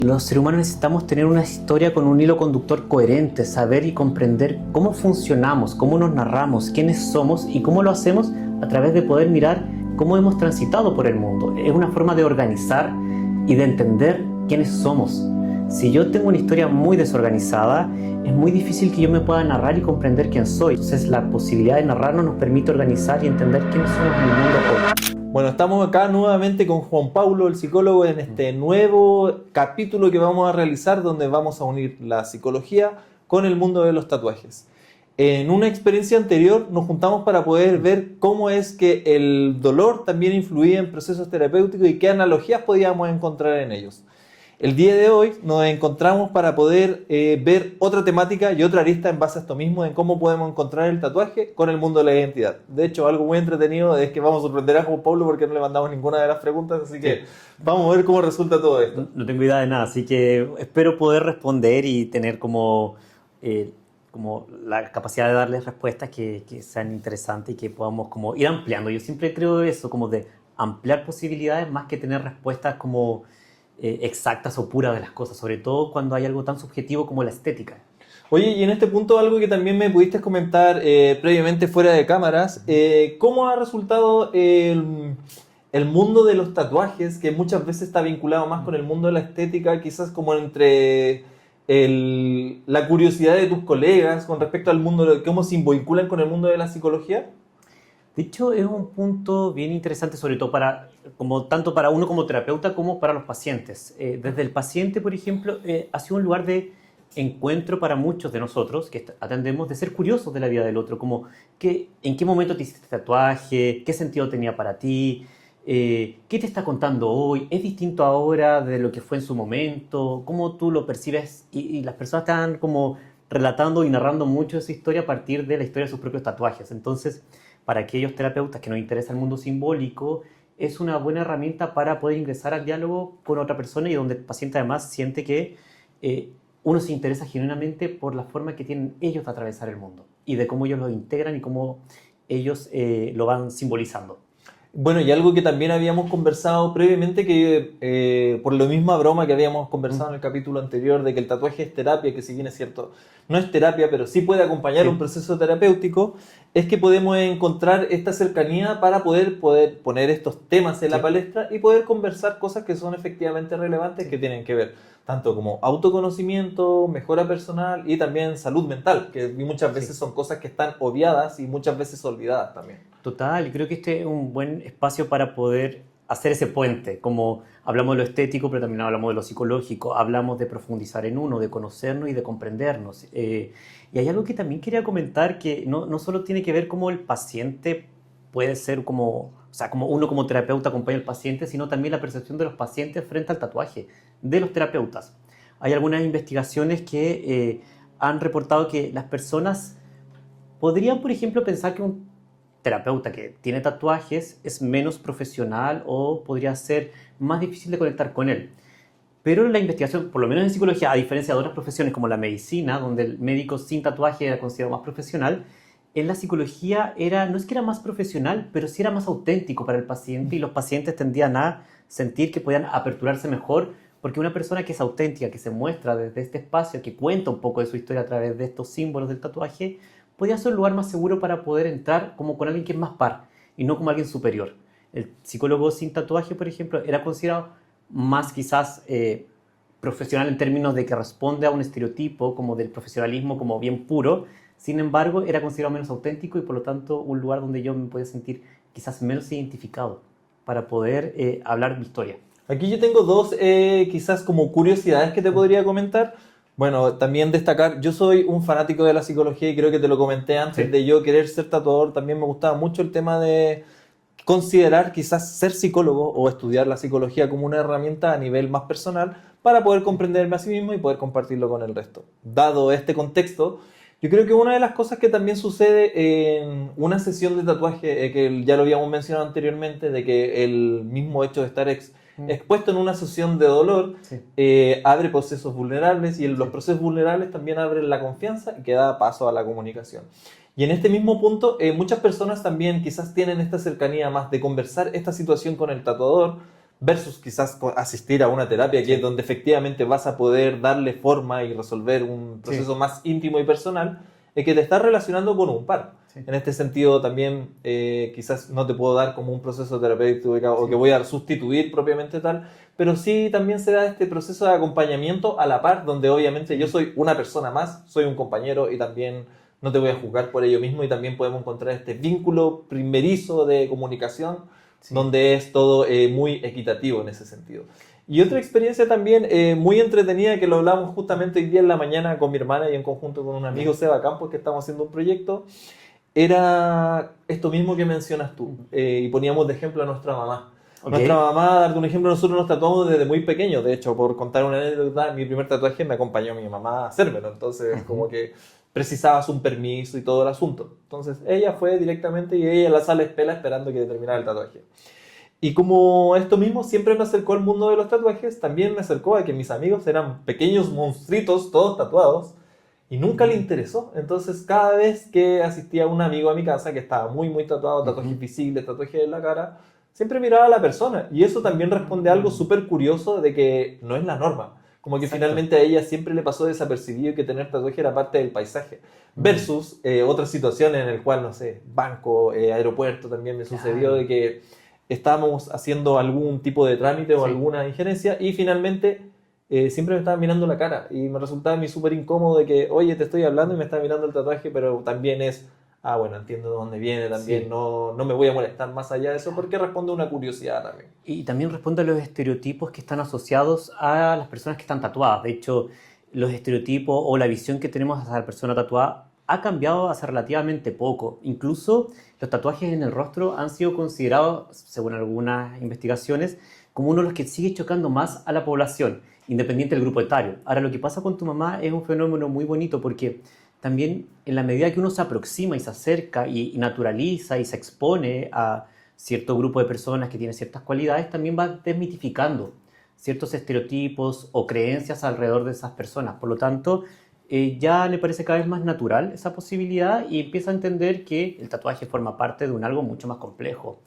Los seres humanos necesitamos tener una historia con un hilo conductor coherente, saber y comprender cómo funcionamos, cómo nos narramos, quiénes somos y cómo lo hacemos a través de poder mirar cómo hemos transitado por el mundo. Es una forma de organizar y de entender quiénes somos. Si yo tengo una historia muy desorganizada, es muy difícil que yo me pueda narrar y comprender quién soy. Entonces la posibilidad de narrarnos nos permite organizar y entender quiénes somos en el mundo hoy. Bueno, estamos acá nuevamente con Juan Paulo, el psicólogo, en este nuevo capítulo que vamos a realizar donde vamos a unir la psicología con el mundo de los tatuajes. En una experiencia anterior nos juntamos para poder ver cómo es que el dolor también influía en procesos terapéuticos y qué analogías podíamos encontrar en ellos. El día de hoy nos encontramos para poder ver otra temática y otra arista en base a esto mismo, en cómo podemos encontrar el tatuaje con el mundo de la identidad. De hecho, algo muy entretenido es que vamos a sorprender a Juan Pablo porque no le mandamos ninguna de las preguntas, así que vamos a ver cómo resulta todo esto. No tengo idea de nada, así que espero poder responder y tener como la capacidad de darles respuestas que sean interesantes y que podamos como ir ampliando. Yo siempre creo eso, como de ampliar posibilidades más que tener respuestas como exactas o puras de las cosas, sobre todo cuando hay algo tan subjetivo como la estética. Oye, y en este punto algo que también me pudiste comentar previamente fuera de cámaras, ¿cómo ha resultado el mundo de los tatuajes, que muchas veces está vinculado más con el mundo de la estética, quizás como entre la curiosidad de tus colegas con respecto al mundo, de cómo se vinculan con el mundo de la psicología? De hecho, es un punto bien interesante, sobre todo tanto para uno como terapeuta como para los pacientes. Desde el paciente, por ejemplo, ha sido un lugar de encuentro para muchos de nosotros que atendemos, de ser curiosos de la vida del otro, como en qué momento te hiciste este tatuaje, qué sentido tenía para ti, qué te está contando hoy, es distinto ahora de lo que fue en su momento, cómo tú lo percibes, y las personas están como relatando y narrando mucho esa historia a partir de la historia de sus propios tatuajes. Entonces, para aquellos terapeutas que nos interesa el mundo simbólico, es una buena herramienta para poder ingresar al diálogo con otra persona y donde el paciente además siente que uno se interesa genuinamente por la forma que tienen ellos de atravesar el mundo y de cómo ellos lo integran y cómo ellos lo van simbolizando. Bueno, y algo que también habíamos conversado previamente, que por la misma broma que habíamos conversado en el capítulo anterior, de que el tatuaje es terapia, que si bien es cierto, no es terapia, pero sí puede acompañar un proceso terapéutico, es que podemos encontrar esta cercanía para poder poner estos temas en la palestra y poder conversar cosas que son efectivamente relevantes, que tienen que ver tanto como autoconocimiento, mejora personal y también salud mental, que muchas veces son cosas que están obviadas y muchas veces olvidadas también. Total, creo que este es un buen espacio para poder hacer ese puente, como hablamos de lo estético, pero también hablamos de lo psicológico, hablamos de profundizar en uno, de conocernos y de comprendernos. Y hay algo que también quería comentar, que no solo tiene que ver cómo el paciente puede ser como uno como terapeuta acompaña al paciente, sino también la percepción de los pacientes frente al tatuaje, de los terapeutas. Hay algunas investigaciones que han reportado que las personas podrían, por ejemplo, pensar que un terapeuta que tiene tatuajes es menos profesional o podría ser más difícil de conectar con él. Pero la investigación, por lo menos en psicología, a diferencia de otras profesiones como la medicina, donde el médico sin tatuaje era considerado más profesional, en la psicología no es que era más profesional, pero sí era más auténtico para el paciente y los pacientes tendían a sentir que podían aperturarse mejor porque una persona que es auténtica, que se muestra desde este espacio, que cuenta un poco de su historia a través de estos símbolos del tatuaje, podía ser un lugar más seguro para poder entrar como con alguien que es más par y no como alguien superior. El psicólogo sin tatuaje, por ejemplo, era considerado más quizás profesional en términos de que responde a un estereotipo como del profesionalismo como bien puro. Sin embargo, era considerado menos auténtico y por lo tanto un lugar donde yo me podía sentir quizás menos identificado para poder hablar mi historia. Aquí yo tengo dos quizás como curiosidades que te podría comentar. Bueno, también destacar, yo soy un fanático de la psicología y creo que te lo comenté antes de yo querer ser tatuador. También me gustaba mucho el tema de considerar quizás ser psicólogo o estudiar la psicología como una herramienta a nivel más personal para poder comprenderme a sí mismo y poder compartirlo con el resto. Dado este contexto, yo creo que una de las cosas que también sucede en una sesión de tatuaje, que ya lo habíamos mencionado anteriormente, de que el mismo hecho de estar expuesto en una sesión de dolor abre procesos vulnerables y los procesos vulnerables también abren la confianza y que da paso a la comunicación. Y en este mismo punto, muchas personas también quizás tienen esta cercanía más de conversar esta situación con el tatuador versus quizás asistir a una terapia que es donde efectivamente vas a poder darle forma y resolver un proceso más íntimo y personal, es que te estás relacionando con un par. Sí. En este sentido también quizás no te puedo dar como un proceso terapéutico o que voy a sustituir propiamente tal, pero sí también se da este proceso de acompañamiento a la par, donde obviamente yo soy una persona más, soy un compañero y también no te voy a juzgar por ello mismo, y también podemos encontrar este vínculo primerizo de comunicación, donde es todo muy equitativo en ese sentido. Y otra experiencia también muy entretenida, que lo hablamos justamente hoy día en la mañana con mi hermana y en conjunto con un amigo, Seba Campos, que estamos haciendo un proyecto, era esto mismo que mencionas tú, y poníamos de ejemplo a nuestra mamá. Nuestra mamá, darte un ejemplo, nosotros nos tatuamos desde muy pequeños. De hecho, por contar una anécdota, mi primer tatuaje me acompañó mi mamá a hacérmelo, entonces como que precisabas un permiso y todo el asunto. Entonces ella fue directamente y ella en la sala de espera esperando que terminara el tatuaje. Y como esto mismo siempre me acercó al mundo de los tatuajes, también me acercó a que mis amigos eran pequeños monstruitos, todos tatuados, y nunca le interesó. Entonces cada vez que asistía un amigo a mi casa que estaba muy tatuado, tatuajes visibles, tatuajes en la cara, siempre miraba a la persona. Y eso también responde a algo súper curioso de que no es la norma. Como que finalmente a ella siempre le pasó desapercibido que tener tatuaje era parte del paisaje. Versus otras situaciones en las cuales, no sé, banco, aeropuerto, también me sucedió de que estábamos haciendo algún tipo de trámite o alguna injerencia y finalmente siempre me estaban mirando la cara y me resultaba a mí súper incómodo de que, oye, te estoy hablando y me está mirando el tatuaje, pero también es, bueno, entiendo de dónde viene, también no me voy a molestar más allá de eso porque responde a una curiosidad también. Y también responde a los estereotipos que están asociados a las personas que están tatuadas. De hecho, los estereotipos o la visión que tenemos hacia la persona tatuada ha cambiado hace relativamente poco. Incluso los tatuajes en el rostro han sido considerados, según algunas investigaciones, como uno de los que sigue chocando más a la población, independiente del grupo etario. Ahora, lo que pasa con tu mamá es un fenómeno muy bonito porque también en la medida que uno se aproxima y se acerca y naturaliza y se expone a cierto grupo de personas que tienen ciertas cualidades, también va desmitificando ciertos estereotipos o creencias alrededor de esas personas. Por lo tanto, ya le parece cada vez más natural esa posibilidad y empieza a entender que el tatuaje forma parte de un algo mucho más complejo.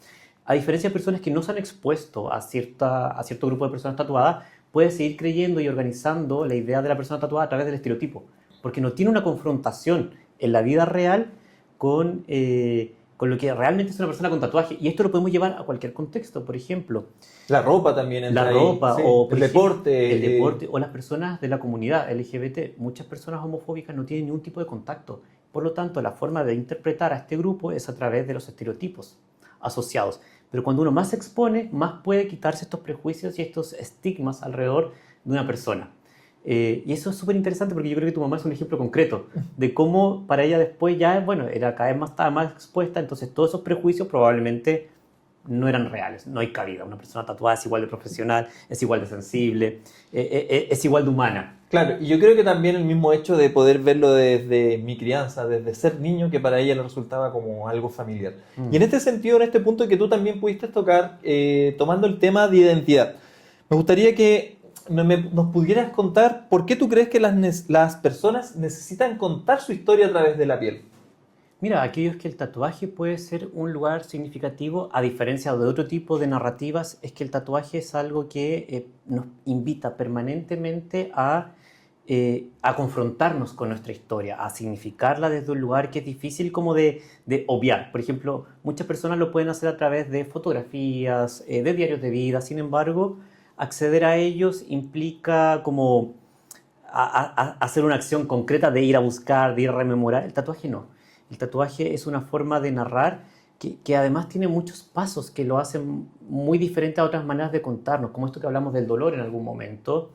A diferencia de personas que no se han expuesto a cierto grupo de personas tatuadas, puede seguir creyendo y organizando la idea de la persona tatuada a través del estereotipo, porque no tiene una confrontación en la vida real con lo que realmente es una persona con tatuaje. Y esto lo podemos llevar a cualquier contexto. Por ejemplo, la ropa también entra la ropa, sí, o el deporte. O las personas de la comunidad LGBT. Muchas personas homofóbicas no tienen ningún tipo de contacto. Por lo tanto, la forma de interpretar a este grupo es a través de los estereotipos asociados. Pero cuando uno más se expone, más puede quitarse estos prejuicios y estos estigmas alrededor de una persona. Y eso es súper interesante porque yo creo que tu mamá es un ejemplo concreto de cómo para ella después ya, bueno, era cada vez estaba más expuesta, entonces todos esos prejuicios probablemente no eran reales, no hay cabida. Una persona tatuada es igual de profesional, es igual de sensible, es igual de humana. Claro, y yo creo que también el mismo hecho de poder verlo desde mi crianza, desde ser niño, que para ella le resultaba como algo familiar. Y en este sentido, en este punto que tú también pudiste tocar, tomando el tema de identidad, me gustaría que nos pudieras contar por qué tú crees que las personas necesitan contar su historia a través de la piel. Mira, aquello es que el tatuaje puede ser un lugar significativo, a diferencia de otro tipo de narrativas, es que el tatuaje es algo que nos invita permanentemente a confrontarnos con nuestra historia, a significarla desde un lugar que es difícil como de obviar. Por ejemplo, muchas personas lo pueden hacer a través de fotografías, de diarios de vida, sin embargo, acceder a ellos implica como hacer una acción concreta de ir a buscar, de ir a rememorar. El tatuaje no. El tatuaje es una forma de narrar que además tiene muchos pasos que lo hacen muy diferente a otras maneras de contarnos, como esto que hablamos del dolor en algún momento,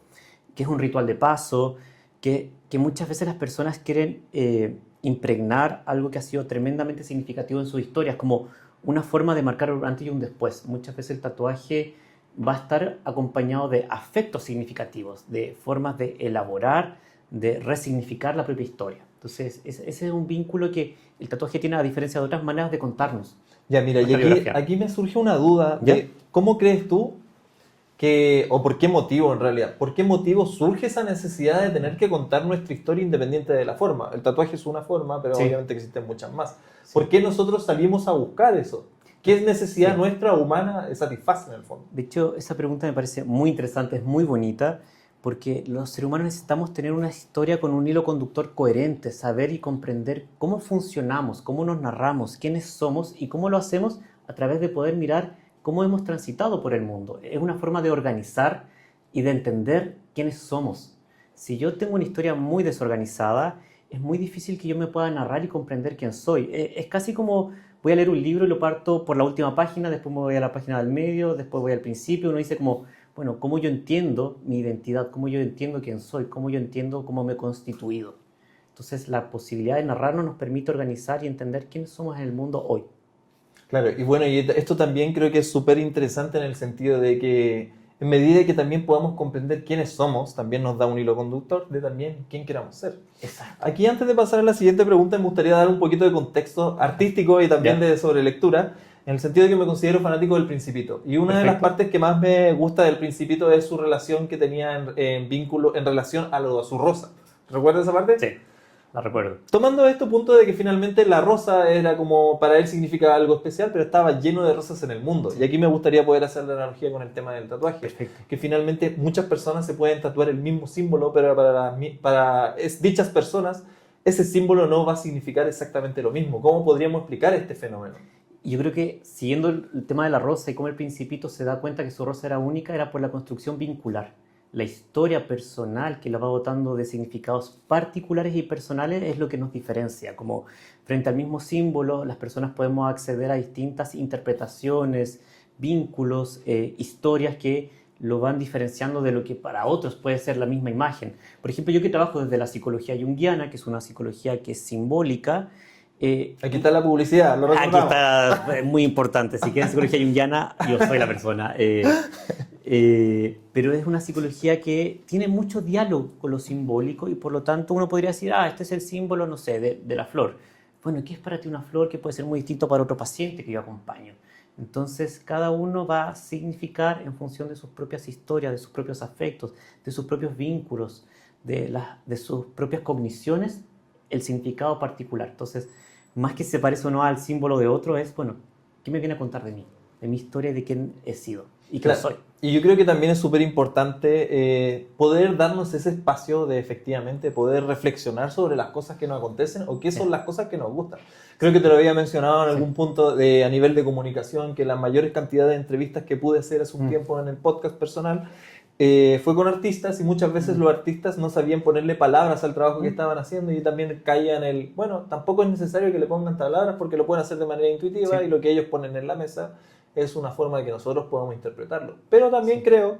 que es un ritual de paso, que muchas veces las personas quieren impregnar algo que ha sido tremendamente significativo en sus historias, como una forma de marcar un antes y un después. Muchas veces el tatuaje va a estar acompañado de afectos significativos, de formas de elaborar, de resignificar la propia historia. Entonces, ese es un vínculo que el tatuaje tiene a diferencia de otras maneras de contarnos. Ya, mira, y aquí me surge una duda de cómo crees tú o por qué motivo en realidad, por qué motivo surge esa necesidad de tener que contar nuestra historia independiente de la forma. El tatuaje es una forma, pero obviamente que existen muchas más. Sí. ¿Por qué nosotros salimos a buscar eso? ¿Qué necesidad Sí. nuestra humana satisface en el fondo? De hecho, esa pregunta me parece muy interesante, es muy bonita, porque los seres humanos necesitamos tener una historia con un hilo conductor coherente, saber y comprender cómo funcionamos, cómo nos narramos, quiénes somos y cómo lo hacemos a través de poder mirar cómo hemos transitado por el mundo. Es una forma de organizar y de entender quiénes somos. Si yo tengo una historia muy desorganizada, es muy difícil que yo me pueda narrar y comprender quién soy. Es casi como voy a leer un libro y lo parto por la última página, después me voy a la página del medio, después voy al principio. Uno dice como, bueno, cómo yo entiendo mi identidad, cómo yo entiendo quién soy, cómo yo entiendo cómo me he constituido. Entonces, la posibilidad de narrarnos nos permite organizar y entender quiénes somos en el mundo hoy. Claro, y bueno, y esto también creo que es súper interesante en el sentido de que en medida que también podamos comprender quiénes somos, también nos da un hilo conductor de también quién queramos ser. Exacto. Aquí antes de pasar a la siguiente pregunta me gustaría dar un poquito de contexto artístico y también ¿Ya? de sobre lectura, en el sentido de que me considero fanático del Principito. Y una de las Perfecto. partes que más me gusta del Principito es su relación que tenía en vínculo, en relación a su rosa. ¿Recuerdas esa parte? Sí, la recuerdo. Tomando esto punto de que finalmente la rosa era como, para él significaba algo especial, pero estaba lleno de rosas en el mundo. Y aquí me gustaría poder hacer la analogía con el tema del tatuaje. Perfecto. Que finalmente muchas personas se pueden tatuar el mismo símbolo, pero dichas personas ese símbolo no va a significar exactamente lo mismo. ¿Cómo podríamos explicar este fenómeno? Yo creo que siguiendo el tema de la rosa y cómo el Principito se da cuenta que su rosa era única, era por la construcción vincular. La historia personal que la va dotando de significados particulares y personales es lo que nos diferencia. Como frente al mismo símbolo, las personas podemos acceder a distintas interpretaciones, vínculos, historias que lo van diferenciando de lo que para otros puede ser la misma imagen. Por ejemplo, yo que trabajo desde la psicología junguiana, que es una psicología que es simbólica, Aquí está la publicidad, lo aquí recordamos. está, muy importante. Si quieren psicología junguiana, yo soy la persona. Pero es una psicología que tiene mucho diálogo con lo simbólico y por lo tanto uno podría decir, este es el símbolo, no sé, de la flor. Bueno, ¿qué es para ti una flor que puede ser muy distinto para otro paciente que yo acompaño? Entonces, cada uno va a significar en función de sus propias historias, de sus propios afectos, de sus propios vínculos, de sus propias cogniciones, el significado particular. Entonces, más que se parece o no al símbolo de otro, es, bueno, ¿qué me viene a contar de mí? De mi historia y de quién he sido y quién Claro. soy. Y yo creo que también es súper importante poder darnos ese espacio de efectivamente poder reflexionar sobre las cosas que nos acontecen o qué son las cosas que nos gustan. Creo que te lo había mencionado en algún punto a nivel de comunicación, que la mayor cantidad de entrevistas que pude hacer hace un tiempo en el podcast personal fue con artistas y muchas veces los artistas no sabían ponerle palabras al trabajo que estaban haciendo y yo también caía en el, bueno, tampoco es necesario que le pongan palabras porque lo pueden hacer de manera intuitiva Sí. y lo que ellos ponen en la mesa es una forma de que nosotros podamos interpretarlo. Pero también creo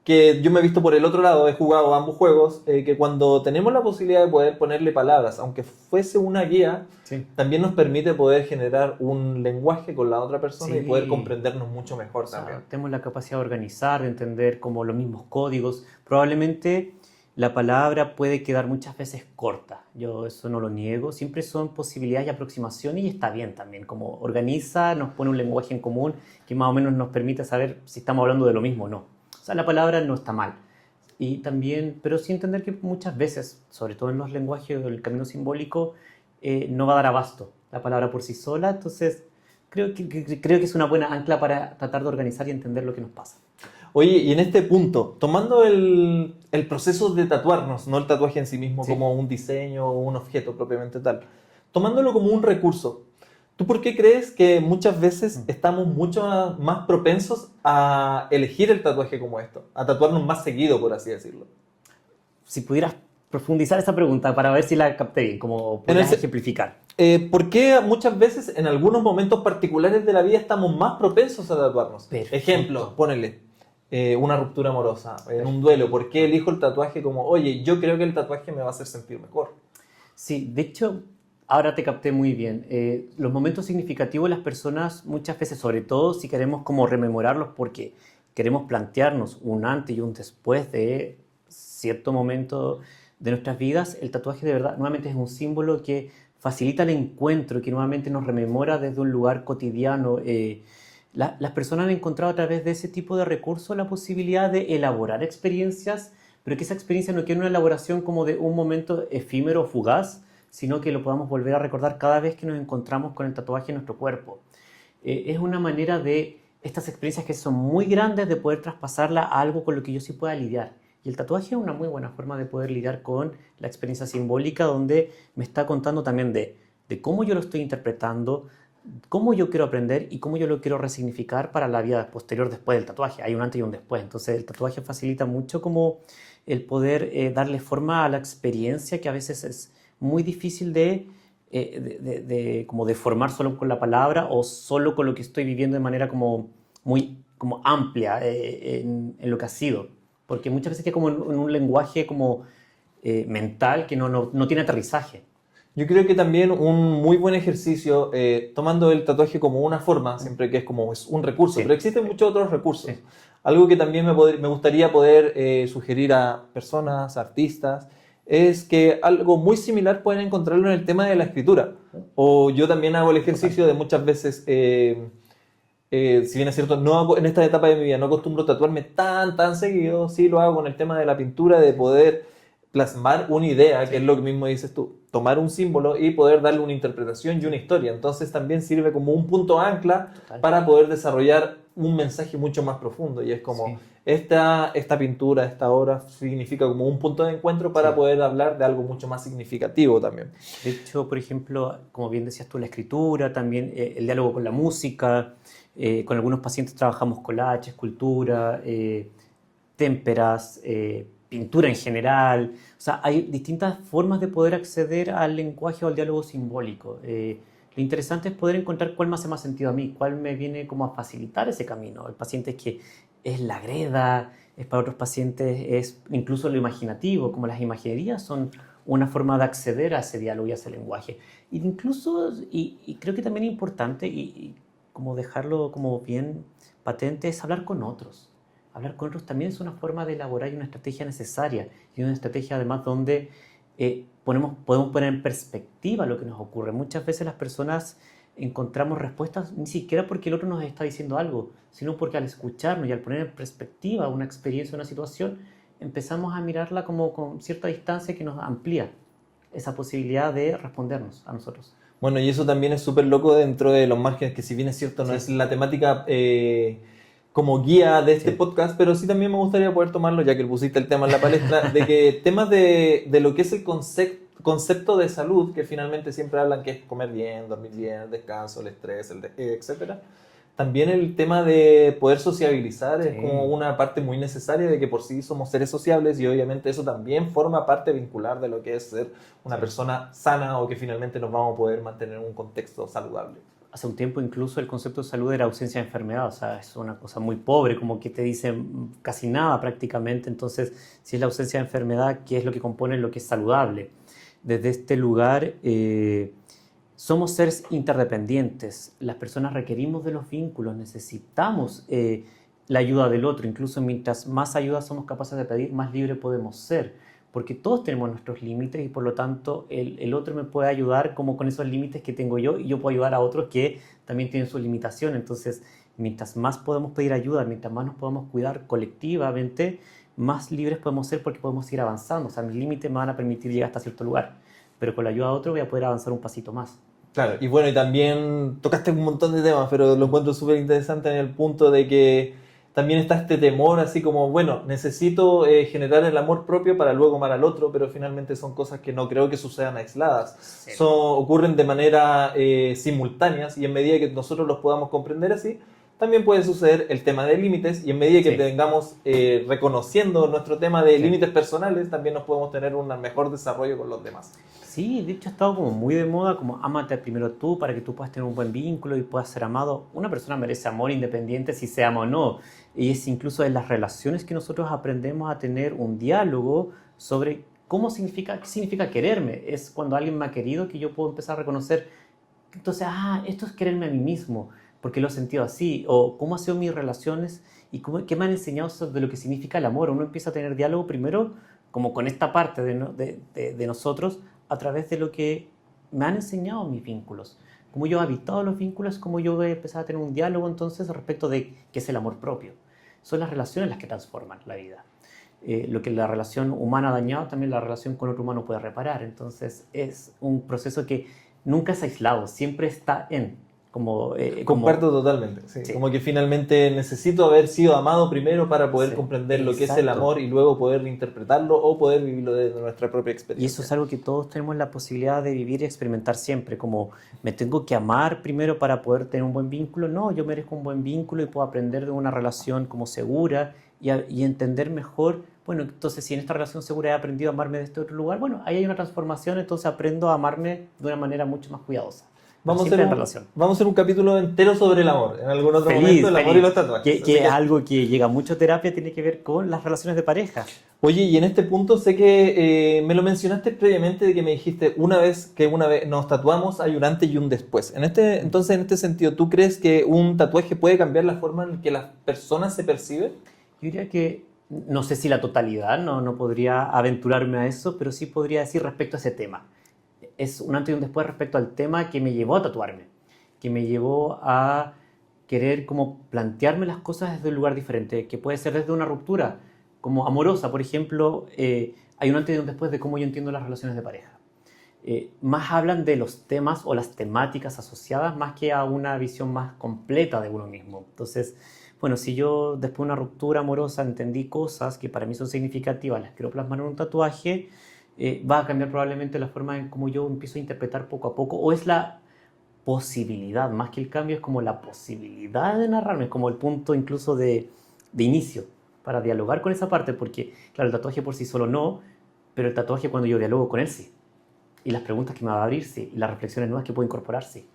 que yo me he visto por el otro lado, he jugado ambos juegos, que cuando tenemos la posibilidad de poder ponerle palabras, aunque fuese una guía, Sí. también nos permite poder generar un lenguaje con la otra persona Sí. y poder comprendernos mucho mejor O sea, también. tenemos la capacidad de organizar, de entender como los mismos códigos. Probablemente la palabra puede quedar muchas veces corta. Yo eso no lo niego. Siempre son posibilidades y aproximaciones y está bien también. Como organiza, nos pone un lenguaje en común que más o menos nos permite saber si estamos hablando de lo mismo o no. O sea, la palabra no está mal. Y también, pero sí entender que muchas veces, sobre todo en los lenguajes o el camino simbólico, no va a dar abasto la palabra por sí sola. Entonces, creo que es una buena ancla para tratar de organizar y entender lo que nos pasa. Oye, y en este punto, tomando el proceso de tatuarnos, no el tatuaje en sí mismo Sí. como un diseño o un objeto propiamente tal, tomándolo como un recurso, ¿tú por qué crees que muchas veces estamos mucho más propensos a elegir el tatuaje como esto? A tatuarnos más seguido, por así decirlo. Si pudieras profundizar esa pregunta para ver si la capté bien, como podrías ejemplificar. ¿Por qué muchas veces en algunos momentos particulares de la vida estamos más propensos a tatuarnos? Perfecto. Ejemplo, ponele una ruptura amorosa, en un duelo. ¿Por qué elijo el tatuaje como, oye, yo creo que el tatuaje me va a hacer sentir mejor? Sí, de hecho, ahora te capté muy bien. Los momentos significativos las personas muchas veces, sobre todo si queremos como rememorarlos porque queremos plantearnos un antes y un después de cierto momento de nuestras vidas, el tatuaje de verdad nuevamente es un símbolo que facilita el encuentro, que nuevamente nos rememora desde un lugar cotidiano. Las personas han encontrado a través de ese tipo de recursos la posibilidad de elaborar experiencias, pero que esa experiencia no quede una elaboración como de un momento efímero o fugaz, sino que lo podamos volver a recordar cada vez que nos encontramos con el tatuaje en nuestro cuerpo. es una manera de estas experiencias que son muy grandes de poder traspasarla a algo con lo que yo sí pueda lidiar. Y el tatuaje es una muy buena forma de poder lidiar con la experiencia simbólica, donde me está contando también de cómo yo lo estoy interpretando, cómo yo quiero aprender y cómo yo lo quiero resignificar para la vida posterior después del tatuaje. Hay un antes y un después. Entonces el tatuaje facilita mucho como el poder darle forma a la experiencia, que a veces es muy difícil como de formar solo con la palabra o solo con lo que estoy viviendo de manera como muy como amplia en lo que ha sido. Porque muchas veces queda como en un lenguaje como mental que no tiene aterrizaje. Yo creo que también un muy buen ejercicio, tomando el tatuaje como una forma, siempre que es un recurso, Sí. pero existen muchos otros recursos. Sí. Algo que también me gustaría poder sugerir a personas, artistas, es que algo muy similar pueden encontrarlo en el tema de la escritura. O yo también hago el ejercicio de muchas veces, si bien es cierto, no hago, en esta etapa de mi vida no acostumbro tatuarme tan seguido, sí lo hago con el tema de la pintura, de poder plasmar una idea, que es lo que mismo dices tú, tomar un símbolo y poder darle una interpretación y una historia. Entonces también sirve como un punto ancla Total. para poder desarrollar un mensaje mucho más profundo. Y es como, Sí. esta pintura, esta obra significa como un punto de encuentro para Sí. poder hablar de algo mucho más significativo también. De hecho, por ejemplo, como bien decías tú, la escritura, también el diálogo con la música, con algunos pacientes trabajamos collage, escultura, témperas, pintura en general. O sea, hay distintas formas de poder acceder al lenguaje o al diálogo simbólico. Lo interesante es poder encontrar cuál me hace más sentido a mí, cuál me viene como a facilitar ese camino. Hay pacientes que es la greda, es para otros pacientes es incluso lo imaginativo, como las imaginerías son una forma de acceder a ese diálogo y a ese lenguaje. Y creo que también es importante y como dejarlo como bien patente es hablar con otros. Hablar con otros también es una forma de elaborar una estrategia necesaria y una estrategia además donde podemos poner en perspectiva lo que nos ocurre. Muchas veces las personas encontramos respuestas ni siquiera porque el otro nos está diciendo algo, sino porque al escucharnos y al poner en perspectiva una experiencia, una situación, empezamos a mirarla como con cierta distancia que nos amplía esa posibilidad de respondernos a nosotros. Bueno, y eso también es súper loco dentro de los márgenes, que si bien es cierto, no Sí. es la temática como guía de este Sí. podcast, pero sí también me gustaría poder tomarlo, ya que pusiste el tema en la palestra, de que temas de lo que es el concepto de salud, que finalmente siempre hablan que es comer bien, dormir bien, el descanso, el estrés, etcétera. También el tema de poder sociabilizar es Sí. como una parte muy necesaria de que por sí somos seres sociables y obviamente eso también forma parte vincular de lo que es ser una persona sana o que finalmente nos vamos a poder mantener en un contexto saludable. Hace un tiempo incluso el concepto de salud era ausencia de enfermedad, o sea, es una cosa muy pobre, como que te dicen casi nada prácticamente. Entonces, si es la ausencia de enfermedad, ¿qué es lo que compone lo que es saludable? Desde este lugar, somos seres interdependientes, las personas requerimos de los vínculos, necesitamos la ayuda del otro, incluso mientras más ayuda somos capaces de pedir, más libre podemos ser, porque todos tenemos nuestros límites y por lo tanto el otro me puede ayudar como con esos límites que tengo yo y yo puedo ayudar a otros que también tienen sus limitaciones. Entonces, mientras más podemos pedir ayuda, mientras más nos podemos cuidar colectivamente, más libres podemos ser porque podemos ir avanzando. O sea, mis límites me van a permitir llegar hasta cierto lugar, pero con la ayuda de otro voy a poder avanzar un pasito más. Claro, y bueno, y también tocaste un montón de temas, pero lo encuentro súper interesante en el punto de que también está este temor, así como, bueno, necesito generar el amor propio para luego amar al otro, pero finalmente son cosas que no creo que sucedan aisladas. Sí. Ocurren de manera simultáneas y en medida que nosotros los podamos comprender así, también puede suceder el tema de límites y en medida que Sí. tengamos reconociendo nuestro tema de Sí. límites personales, también nos podemos tener un mejor desarrollo con los demás. Sí, de hecho ha estado como muy de moda, como ámate primero tú para que tú puedas tener un buen vínculo y puedas ser amado. Una persona merece amor independiente si se ama o no. Y es incluso en las relaciones que nosotros aprendemos a tener un diálogo sobre qué significa quererme. Es cuando alguien me ha querido que yo puedo empezar a reconocer, entonces, esto es quererme a mí mismo, porque lo he sentido así, o cómo han sido mis relaciones y qué me han enseñado sobre lo que significa el amor. Uno empieza a tener diálogo primero como con esta parte de nosotros, a través de lo que me han enseñado mis vínculos, cómo yo he habitado los vínculos, cómo yo he empezado a tener un diálogo entonces respecto de qué es el amor propio. Son las relaciones las que transforman la vida. Lo que la relación humana ha dañado, también la relación con otro humano puede reparar. Entonces es un proceso que nunca es aislado, siempre está en. Comparto totalmente, sí. Sí. Como que finalmente necesito haber sido amado primero para poder Sí, comprender lo que es el exacto. amor y luego poder interpretarlo o poder vivirlo desde nuestra propia Y eso experiencia. es algo que todos tenemos la posibilidad de vivir y experimentar siempre, como me tengo que amar primero para poder tener un buen vínculo. No, yo merezco un buen vínculo y puedo aprender de una relación como segura y entender mejor, bueno, entonces si en esta relación segura he aprendido a amarme de este otro lugar, bueno, ahí hay una transformación, entonces aprendo a amarme de una manera mucho más cuidadosa, pero Vamos a hacer siempre en relación. vamos a hacer un capítulo entero sobre el amor. En algún otro momento, Feliz, el amor y feliz. los tatuajes. Así Que es que, algo que llega mucho a terapia, tiene que ver con las relaciones de pareja. oye, y en este punto sé que me lo mencionaste previamente de que me dijiste una vez nos tatuamos hay un antes y un después. Entonces, en este sentido, ¿tú crees que un tatuaje puede cambiar la forma en que las personas se perciben? Yo diría que, no sé si la totalidad, no podría aventurarme a eso, pero sí podría decir respecto a ese tema. Es un antes y un después respecto al tema que me llevó a tatuarme, que me llevó a querer como plantearme las cosas desde un lugar diferente, que puede ser desde una ruptura, como amorosa, por ejemplo, hay un antes y un después de cómo yo entiendo las relaciones de pareja. Más hablan de los temas o las temáticas asociadas más que a una visión más completa de uno mismo. Entonces, bueno, si yo después de una ruptura amorosa entendí cosas que para mí son significativas, las quiero plasmar en un tatuaje, va a cambiar probablemente la forma en cómo yo empiezo a interpretar poco a poco, o es la posibilidad, más que el cambio, es como la posibilidad de narrarme, es como el punto incluso de inicio para dialogar con esa parte, porque claro, el tatuaje por sí solo no, pero el tatuaje cuando yo dialogo con él sí, y las preguntas que me va a abrir sí, y las reflexiones nuevas que puedo incorporar sí.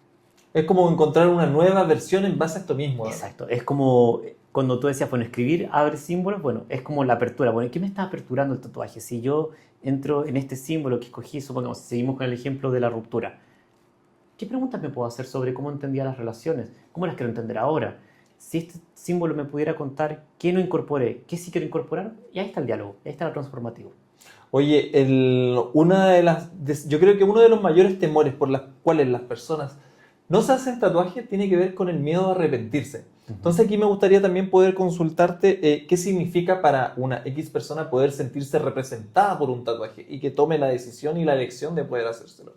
Es como encontrar una nueva versión en base a esto mismo, ¿no? Exacto, es como cuando tú decías, bueno, escribir abre símbolos, bueno, es como la apertura, bueno, ¿qué me está aperturando el tatuaje? Si yo entro en este símbolo que escogí, supongamos, seguimos con el ejemplo de la ruptura, ¿qué preguntas me puedo hacer sobre cómo entendía las relaciones? ¿Cómo las quiero entender ahora? Si este símbolo me pudiera contar qué no incorporé, qué sí quiero incorporar, y ahí está el diálogo, ahí está lo transformativo. Oye, yo creo que uno de los mayores temores por las cuales las personas no se hacen tatuajes tiene que ver con el miedo a arrepentirse. Entonces aquí me gustaría también poder consultarte qué significa para una X persona poder sentirse representada por un tatuaje y que tome la decisión y la elección de poder hacérselo.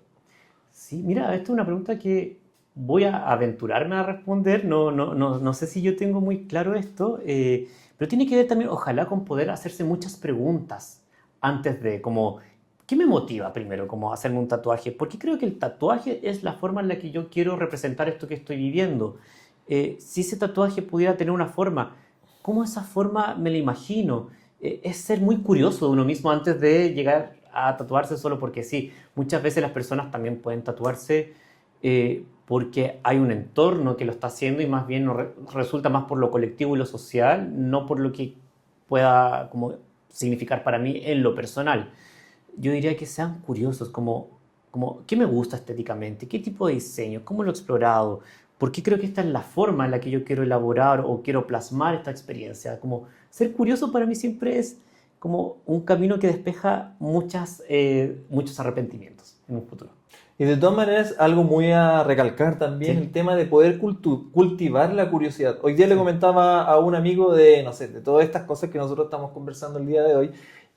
Sí, mira, esta es una pregunta que voy a aventurarme a responder. No sé si yo tengo muy claro esto, pero tiene que ver también, ojalá, con poder hacerse muchas preguntas antes de, como, ¿qué me motiva primero, como hacerme un tatuaje? Porque creo que el tatuaje es la forma en la que yo quiero representar esto que estoy viviendo. Si ese tatuaje pudiera tener una forma, ¿cómo esa forma me la imagino? Es ser muy curioso de uno mismo antes de llegar a tatuarse solo porque sí. Muchas veces las personas también pueden tatuarse porque hay un entorno que lo está haciendo y más bien resulta más por lo colectivo y lo social, no por lo que pueda como significar para mí en lo personal. Yo diría que sean curiosos, como ¿qué me gusta estéticamente? ¿Qué tipo de diseño? ¿Cómo lo he explorado? ¿Por qué creo que esta es la forma en la que yo quiero elaborar o quiero plasmar esta experiencia? Como ser curioso para mí siempre es como un camino que despeja muchos arrepentimientos en un futuro. Y de todas maneras, algo muy a recalcar también, Sí, el tema de poder cultivar la curiosidad. Hoy día le sí. comentaba a un amigo de, no sé, de todas estas cosas que nosotros estamos conversando el día de hoy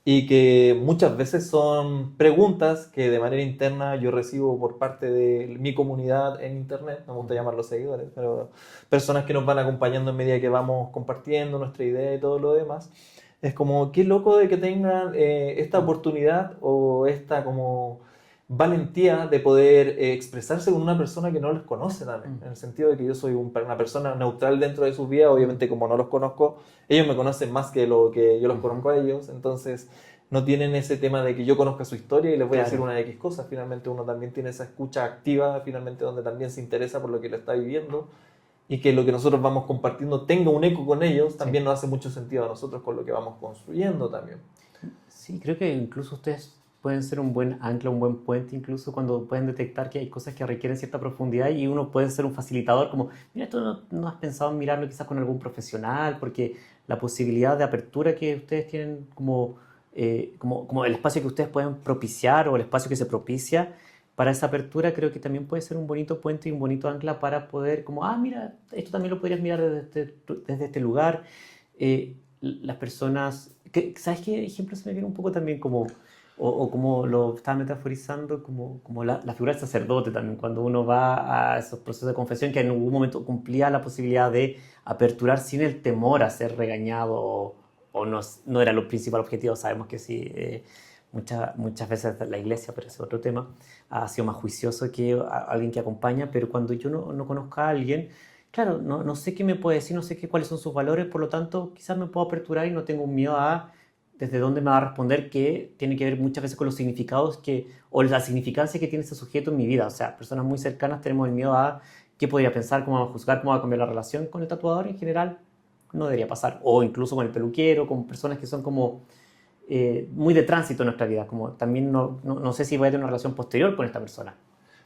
y que muchas veces son preguntas que de manera interna yo recibo por parte de mi comunidad en internet, no me gusta llamarlos seguidores, pero personas que nos van acompañando en medida que vamos compartiendo nuestra idea y todo lo demás. Es como, qué loco de que tengan esta oportunidad o esta como valentía de poder expresarse con una persona que no les conoce también, en el sentido de que yo soy una persona neutral dentro de sus vidas, obviamente como no los conozco, ellos me conocen más que lo que yo los conozco a ellos, entonces no tienen ese tema de que yo conozca su historia y les voy a decir Claro. una X cosa, finalmente uno también tiene esa escucha activa, finalmente donde también se interesa por lo que lo está viviendo y que lo que nosotros vamos compartiendo tenga un eco con ellos, Sí. también nos hace mucho sentido a nosotros con lo que vamos construyendo también. Sí, creo que incluso ustedes pueden ser un buen ancla, un buen puente, incluso cuando pueden detectar que hay cosas que requieren cierta profundidad y uno puede ser un facilitador, como, mira, esto no has pensado en mirarlo quizás con algún profesional, porque la posibilidad de apertura que ustedes tienen como el espacio que ustedes pueden propiciar o el espacio que se propicia para esa apertura, creo que también puede ser un bonito puente y un bonito ancla para poder, como, mira, esto también lo podrías mirar desde este lugar. Las personas, ¿sabes qué ejemplo se me viene un poco también como o como lo estaba metaforizando, como la figura del sacerdote también, cuando uno va a esos procesos de confesión que en algún momento cumplía la posibilidad de aperturar sin el temor a ser regañado o no era lo principal objetivo, sabemos que sí. Muchas veces la iglesia, pero ese es otro tema, ha sido más juicioso que alguien que acompaña, pero cuando yo no conozco a alguien, claro, no sé qué me puede decir, no sé cuáles son sus valores, por lo tanto, quizás me puedo aperturar y no tengo un miedo a desde dónde me va a responder, que tiene que ver muchas veces con los significados o la significancia que tiene ese sujeto en mi vida. O sea, personas muy cercanas tenemos el miedo a qué podría pensar, cómo va a juzgar, cómo va a cambiar la relación con el tatuador en general. No debería pasar. O incluso con el peluquero, con personas que son como muy de tránsito en nuestra vida. Como también no sé si voy a tener una relación posterior con esta persona.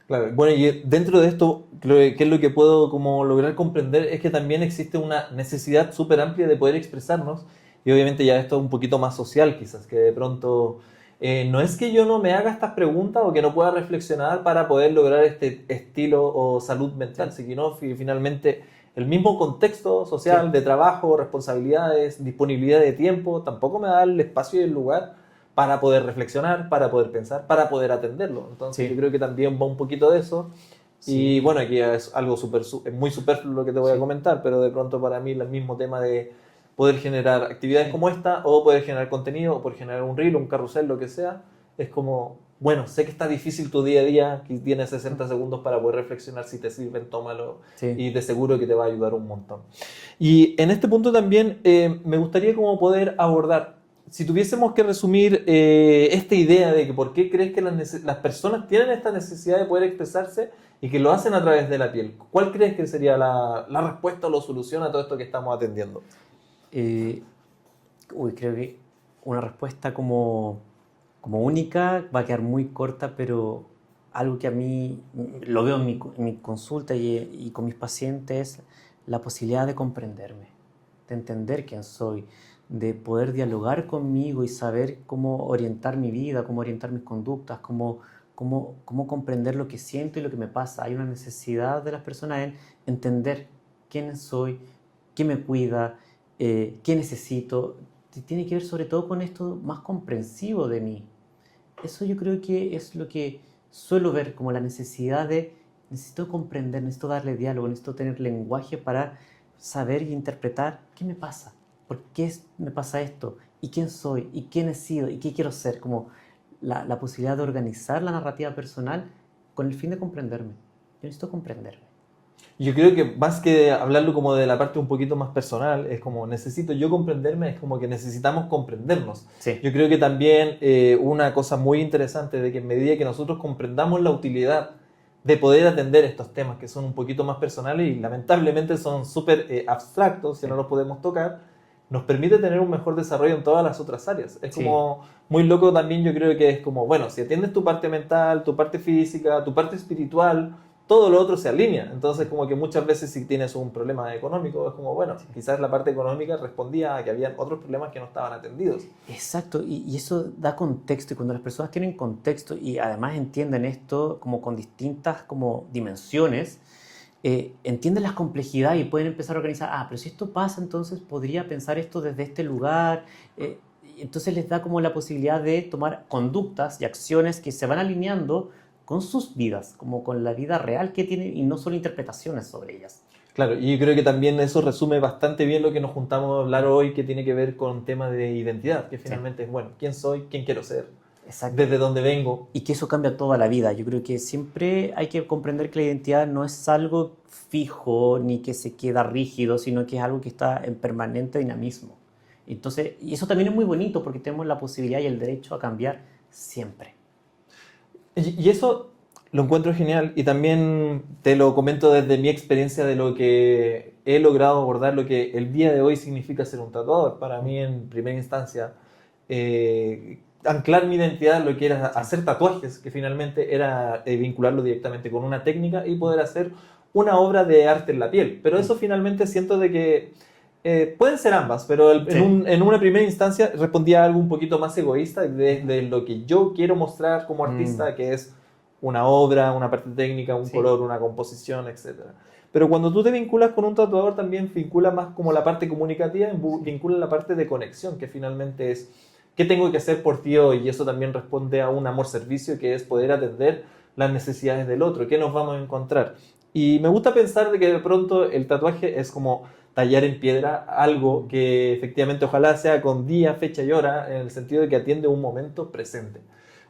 Claro, bueno, y dentro de esto, creo que es lo que puedo como lograr comprender es que también existe una necesidad súper amplia de poder expresarnos, y obviamente ya esto es un poquito más social quizás, que de pronto no es que yo no me haga estas preguntas o que no pueda reflexionar para poder lograr este estilo o salud mental, Sí, sino finalmente el mismo contexto social sí, de trabajo, responsabilidades, disponibilidad de tiempo, tampoco me da el espacio y el lugar para poder reflexionar, para poder pensar, para poder atenderlo. Entonces yo sí, creo que también va un poquito de eso. Y sí, bueno, aquí es algo muy superfluo lo que te voy a sí. comentar, pero de pronto para mí el mismo tema de poder generar actividades Sí. como esta, o poder generar contenido, o poder generar un reel, un carrusel, lo que sea, es como, bueno, sé que está difícil tu día a día, que tienes 60 segundos para poder reflexionar, si te sirven, tómalo, Sí. y de seguro que te va a ayudar un montón. Y en este punto también me gustaría como poder abordar, si tuviésemos que resumir esta idea de que por qué crees que las personas tienen esta necesidad de poder expresarse y que lo hacen a través de la piel, ¿cuál crees que sería la respuesta o la solución a todo esto que estamos atendiendo? Eh, creo que una respuesta como única va a quedar muy corta, pero algo que a mí lo veo en mi consulta y con mis pacientes, la posibilidad de comprenderme, de entender quién soy, de poder dialogar conmigo y saber cómo orientar mi vida, cómo orientar mis conductas, cómo comprender lo que siento y lo que me pasa. Hay una necesidad de las personas en entender quién soy, qué me cuida, qué necesito. Tiene que ver sobre todo con esto más comprensivo de mí. Eso yo creo que es lo que suelo ver como la necesidad de, necesito comprender, necesito darle diálogo, necesito tener lenguaje para saber y interpretar qué me pasa, por qué me pasa esto, y quién soy, y quién he sido, y qué quiero ser, como la posibilidad de organizar la narrativa personal con el fin de comprenderme. Yo necesito comprenderme. Yo creo que más que hablarlo como de la parte un poquito más personal, es como necesito yo comprenderme, es como que necesitamos comprendernos. Sí, Yo creo que también una cosa muy interesante de que en medida que nosotros comprendamos la utilidad de poder atender estos temas que son un poquito más personales y lamentablemente son súper abstractos, que sí, no los podemos tocar, nos permite tener un mejor desarrollo en todas las otras áreas. Es sí. como muy loco también, yo creo que es como, bueno, si atiendes tu parte mental, tu parte física, tu parte espiritual, todo lo otro se alinea. Entonces, como que muchas veces si tienes un problema económico, es como, bueno, quizás la parte económica respondía a que habían otros problemas que no estaban atendidos. Exacto, y eso da contexto, y cuando las personas tienen contexto y además entienden esto como con distintas como dimensiones, entienden las complejidades y pueden empezar a organizar, pero si esto pasa, entonces podría pensar esto desde este lugar, y entonces les da como la posibilidad de tomar conductas y acciones que se van alineando con sus vidas, como con la vida real que tienen y no solo interpretaciones sobre ellas. Claro, y yo creo que también eso resume bastante bien lo que nos juntamos a hablar hoy, que tiene que ver con temas de identidad, que Sí, finalmente es, bueno, quién soy, quién quiero ser, exacto. desde dónde vengo. Y que eso cambia toda la vida. Yo creo que siempre hay que comprender que la identidad no es algo fijo ni que se queda rígido, sino que es algo que está en permanente dinamismo. Entonces, y eso también es muy bonito porque tenemos la posibilidad y el derecho a cambiar siempre. Y eso lo encuentro genial y también te lo comento desde mi experiencia de lo que he logrado abordar, lo que el día de hoy significa ser un tatuador. Para mí, en primera instancia, anclar mi identidad en lo que era Sí, hacer tatuajes, que finalmente era vincularlo directamente con una técnica y poder hacer una obra de arte en la piel. Pero eso finalmente siento de que pueden ser ambas, pero sí, en una primera instancia respondía a algo un poquito más egoísta de lo que yo quiero mostrar como artista, que es una obra, una parte técnica, un sí, color, una composición, etcétera. Pero cuando tú te vinculas con un tatuador también vincula más como la parte comunicativa, sí, vincula la parte de conexión, que finalmente es ¿qué tengo que hacer por ti hoy? Y eso también responde a un amor-servicio, que es poder atender las necesidades del otro. ¿Qué nos vamos a encontrar? Y me gusta pensar de que de pronto el tatuaje es como tallar en piedra algo que efectivamente ojalá sea con día, fecha y hora, en el sentido de que atiende un momento presente.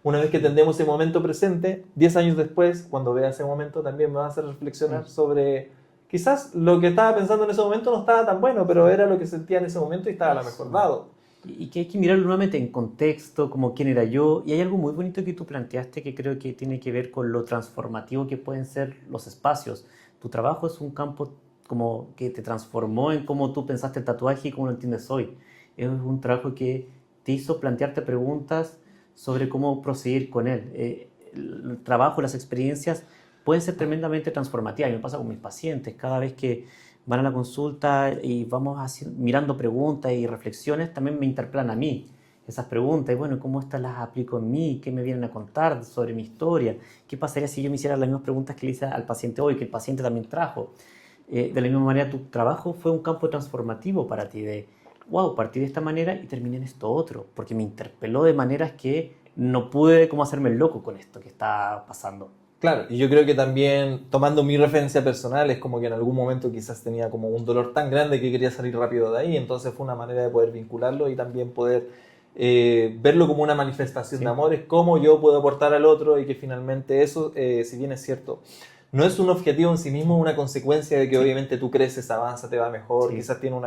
Una vez que atendemos ese momento presente, 10 años después, cuando vea ese momento, también me va a hacer reflexionar sobre quizás lo que estaba pensando en ese momento no estaba tan bueno, pero era lo que sentía en ese momento y estaba a lo mejor dado. Y que hay que mirarlo nuevamente en contexto, como quién era yo. Y hay algo muy bonito que tú planteaste que creo que tiene que ver con lo transformativo que pueden ser los espacios. Tu trabajo es un campo como que te transformó en cómo tú pensaste el tatuaje y cómo lo entiendes hoy. Es un trabajo que te hizo plantearte preguntas sobre cómo proseguir con él. El trabajo, las experiencias pueden ser tremendamente transformativas. Y me pasa con mis pacientes. Cada vez que van a la consulta y vamos mirando preguntas y reflexiones, también me interpelan a mí esas preguntas. Y bueno, ¿cómo estas las aplico en mí? ¿Qué me vienen a contar sobre mi historia? ¿Qué pasaría si yo me hiciera las mismas preguntas que le hice al paciente hoy, que el paciente también trajo? De la misma manera, tu trabajo fue un campo transformativo para ti, de, wow, partí de esta manera y terminé en esto otro, porque me interpeló de maneras que no pude como hacerme el loco con esto que está pasando. Claro, y yo creo que también, tomando mi referencia personal, es como que en algún momento quizás tenía como un dolor tan grande que quería salir rápido de ahí, entonces fue una manera de poder vincularlo y también poder verlo como una manifestación Sí. de amor, es cómo yo puedo aportar al otro y que finalmente eso, si bien es cierto, no es un objetivo en sí mismo, una consecuencia de que obviamente tú creces, avanzas, te va mejor, quizás tienes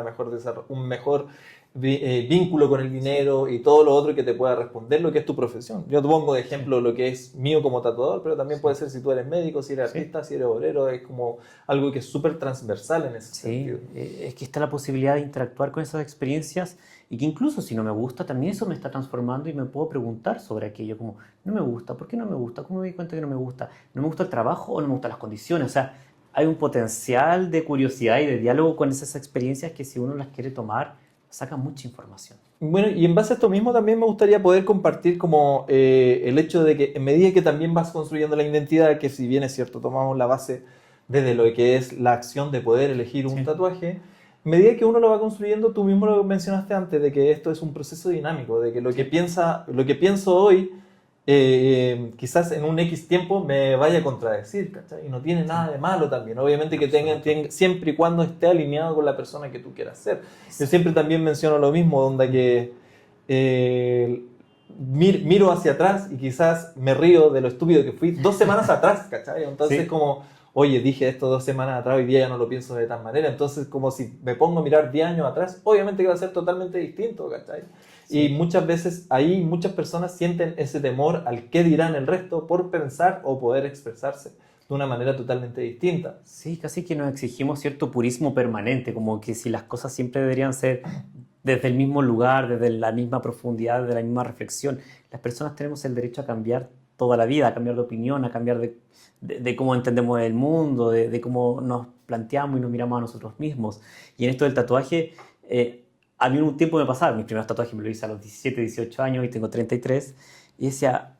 un mejor vínculo con el dinero y todo lo otro que te pueda responder lo que es tu profesión. Yo te pongo de ejemplo lo que es mío como tatuador, pero también puede ser si tú eres médico, si eres artista, si eres obrero, es como algo que es súper transversal en ese sentido. Es que está la posibilidad de interactuar con esas experiencias y que incluso si no me gusta, también eso me está transformando y me puedo preguntar sobre aquello, como, no me gusta, ¿por qué no me gusta? ¿Cómo me di cuenta que no me gusta? ¿No me gusta el trabajo o no me gustan las condiciones? O sea, hay un potencial de curiosidad y de diálogo con esas experiencias que si uno las quiere tomar, saca mucha información. Bueno, y en base a esto mismo también me gustaría poder compartir como el hecho de que en medida que también vas construyendo la identidad, que si bien es cierto, tomamos la base desde lo que es la acción de poder elegir un tatuaje, a medida que uno lo va construyendo, tú mismo lo mencionaste antes, de que esto es un proceso dinámico, de que lo que pienso hoy, quizás en un X tiempo me vaya a contradecir, ¿cachai? Y no tiene nada de malo también, obviamente que siempre y cuando esté alineado con la persona que tú quieras ser. Yo siempre también menciono lo mismo, donde que miro hacia atrás y quizás me río de lo estúpido que fui 2 semanas atrás, ¿cachai? Entonces como, oye, dije esto 2 semanas atrás, hoy día ya no lo pienso de tal manera, entonces como si me pongo a mirar 10 años atrás, obviamente que va a ser totalmente distinto, ¿cachai? Y muchas veces ahí muchas personas sienten ese temor al qué dirán el resto por pensar o poder expresarse de una manera totalmente distinta. Sí, casi que nos exigimos cierto purismo permanente, como que si las cosas siempre deberían ser desde el mismo lugar, desde la misma profundidad, desde la misma reflexión. Las personas tenemos el derecho a cambiar toda la vida, a cambiar de opinión, a cambiar de cómo entendemos el mundo, de cómo nos planteamos y nos miramos a nosotros mismos. Y en esto del tatuaje, a mí un tiempo me pasaba, mis primeros tatuajes me los hice a los 17, 18 años y tengo 33, y decía,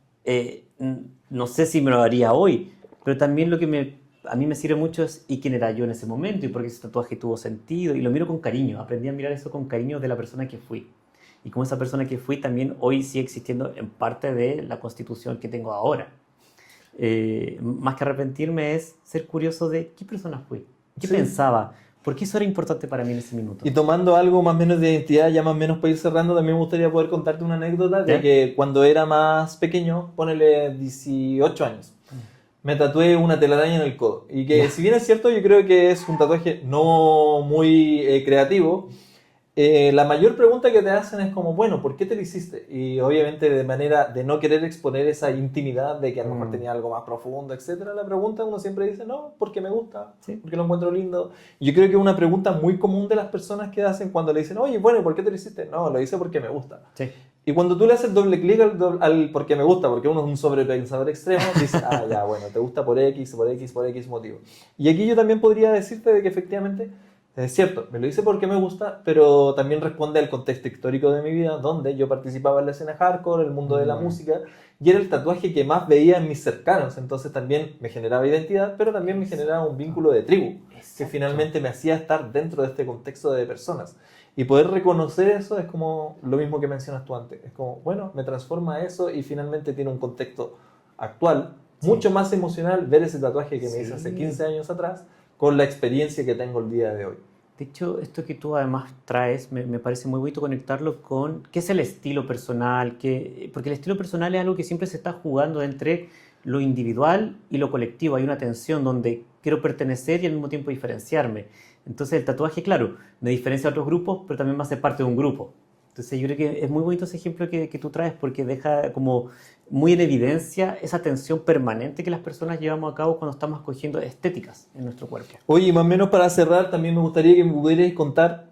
no sé si me lo haría hoy, pero también lo que a mí me sirve mucho es y quién era yo en ese momento y por qué ese tatuaje tuvo sentido, y lo miro con cariño, aprendí a mirar eso con cariño de la persona que fui. Y como esa persona que fui también hoy sigue existiendo en parte de la constitución que tengo ahora. Más que arrepentirme es ser curioso de qué persona fui, qué pensaba, por qué eso era importante para mí en ese minuto. Y tomando algo más o menos de identidad, ya más o menos para ir cerrando, también me gustaría poder contarte una anécdota de que cuando era más pequeño, ponele 18 años, me tatué una telaraña en el codo. Y que si bien es cierto, yo creo que es un tatuaje no muy creativo, la mayor pregunta que te hacen es como, bueno, ¿por qué te lo hiciste? Y obviamente de manera de no querer exponer esa intimidad de que a lo mejor tenía algo más profundo, etcétera, la pregunta uno siempre dice, no, porque me gusta, porque lo encuentro lindo. Y yo creo que es una pregunta muy común de las personas que hacen cuando le dicen, oye, bueno, ¿por qué te lo hiciste? No, lo hice porque me gusta. Y cuando tú le haces doble clic al porque me gusta, porque uno es un sobrepensador extremo, dices, ah, ya, bueno, te gusta por X motivo. Y aquí yo también podría decirte de que efectivamente es cierto, me lo hice porque me gusta, pero también responde al contexto histórico de mi vida, donde yo participaba en la escena hardcore, el mundo de la música, y era el tatuaje que más veía en mis cercanos. Entonces también me generaba identidad, pero también me generaba un vínculo de tribu, que finalmente me hacía estar dentro de este contexto de personas. Y poder reconocer eso es como lo mismo que mencionas tú antes. Es como, bueno, me transforma eso y finalmente tiene un contexto actual, mucho más emocional ver ese tatuaje que me hice hace 15 años atrás con la experiencia que tengo el día de hoy. De hecho, esto que tú además traes, me parece muy bonito conectarlo con qué es el estilo personal, porque el estilo personal es algo que siempre se está jugando entre lo individual y lo colectivo. Hay una tensión donde quiero pertenecer y al mismo tiempo diferenciarme. Entonces el tatuaje, claro, me diferencia a otros grupos, pero también va a ser parte de un grupo. Entonces yo creo que es muy bonito ese ejemplo que tú traes porque deja como muy en evidencia esa tensión permanente que las personas llevamos a cabo cuando estamos escogiendo estéticas en nuestro cuerpo. Oye, más o menos para cerrar, también me gustaría que me pudieras contar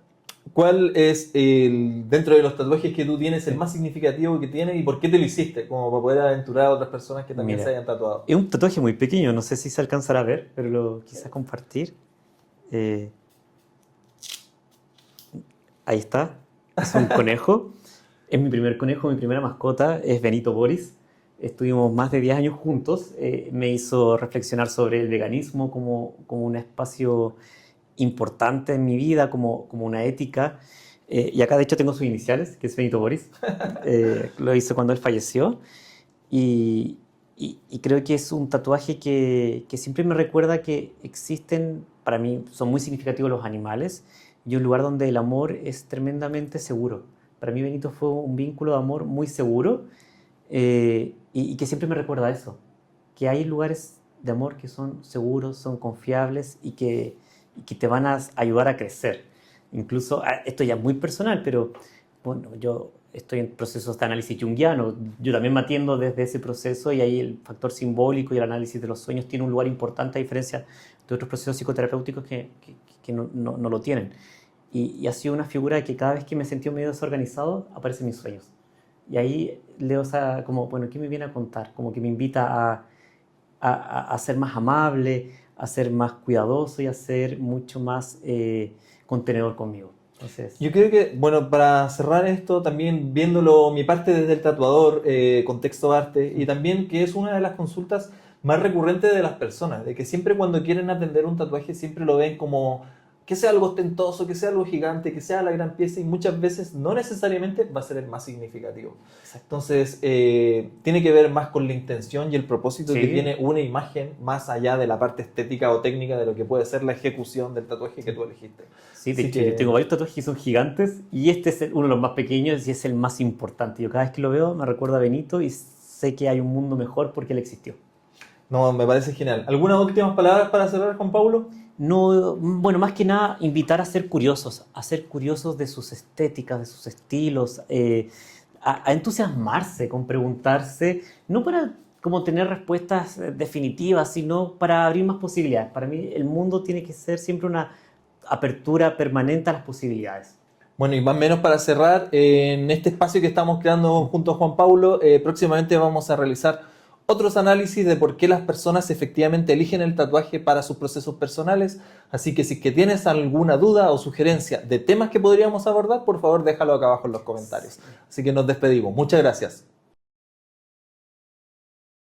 cuál es dentro de los tatuajes que tú tienes el más significativo que tienes y por qué te lo hiciste, como para poder aventurar a otras personas que también se hayan tatuado. Es un tatuaje muy pequeño, no sé si se alcanzará a ver, pero lo quise compartir. Ahí está, es un conejo. Es mi primer conejo, mi primera mascota, es Benito Boris. Estuvimos más de 10 años juntos. Me hizo reflexionar sobre el veganismo como un espacio importante en mi vida, como una ética. Y acá de hecho tengo sus iniciales, que es Benito Boris. Lo hice cuando él falleció. Y creo que es un tatuaje que siempre me recuerda que existen, para mí son muy significativos los animales, y un lugar donde el amor es tremendamente seguro. Para mí Benito fue un vínculo de amor muy seguro y que siempre me recuerda eso, que hay lugares de amor que son seguros, son confiables y que te van a ayudar a crecer. Incluso, esto ya es muy personal, pero bueno, yo estoy en procesos de análisis junguiano, yo también me atiendo desde ese proceso y ahí el factor simbólico y el análisis de los sueños tiene un lugar importante a diferencia de otros procesos psicoterapéuticos que no lo tienen. Y ha sido una figura que cada vez que me he sentido medio desorganizado, aparecen mis sueños. Y ahí leo como, bueno, ¿qué me viene a contar? Como que me invita a ser más amable, a ser más cuidadoso y a ser mucho más contenedor conmigo. Entonces, yo creo que, bueno, para cerrar esto, también viéndolo mi parte desde el tatuador, contexto arte, y también que es una de las consultas más recurrentes de las personas, de que siempre cuando quieren atender un tatuaje siempre lo ven como que sea algo ostentoso, que sea algo gigante, que sea la gran pieza y muchas veces no necesariamente va a ser el más significativo. Entonces, tiene que ver más con la intención y el propósito que tiene una imagen más allá de la parte estética o técnica de lo que puede ser la ejecución del tatuaje que tú elegiste. Sí, de hecho, yo tengo varios tatuajes que son gigantes y este es uno de los más pequeños y es el más importante. Yo cada vez que lo veo me recuerda a Benito y sé que hay un mundo mejor porque él existió. No, me parece genial. ¿Algunas últimas palabras para cerrar, Juan Pablo? No, bueno, más que nada invitar a ser curiosos de sus estéticas, de sus estilos, a entusiasmarse con preguntarse, no para como tener respuestas definitivas, sino para abrir más posibilidades. Para mí el mundo tiene que ser siempre una apertura permanente a las posibilidades. Bueno, y más o menos para cerrar, en este espacio que estamos creando junto a Juan Pablo, próximamente vamos a realizar otros análisis de por qué las personas efectivamente eligen el tatuaje para sus procesos personales. Así que si es que tienes alguna duda o sugerencia de temas que podríamos abordar, por favor déjalo acá abajo en los comentarios. Así que nos despedimos. Muchas gracias.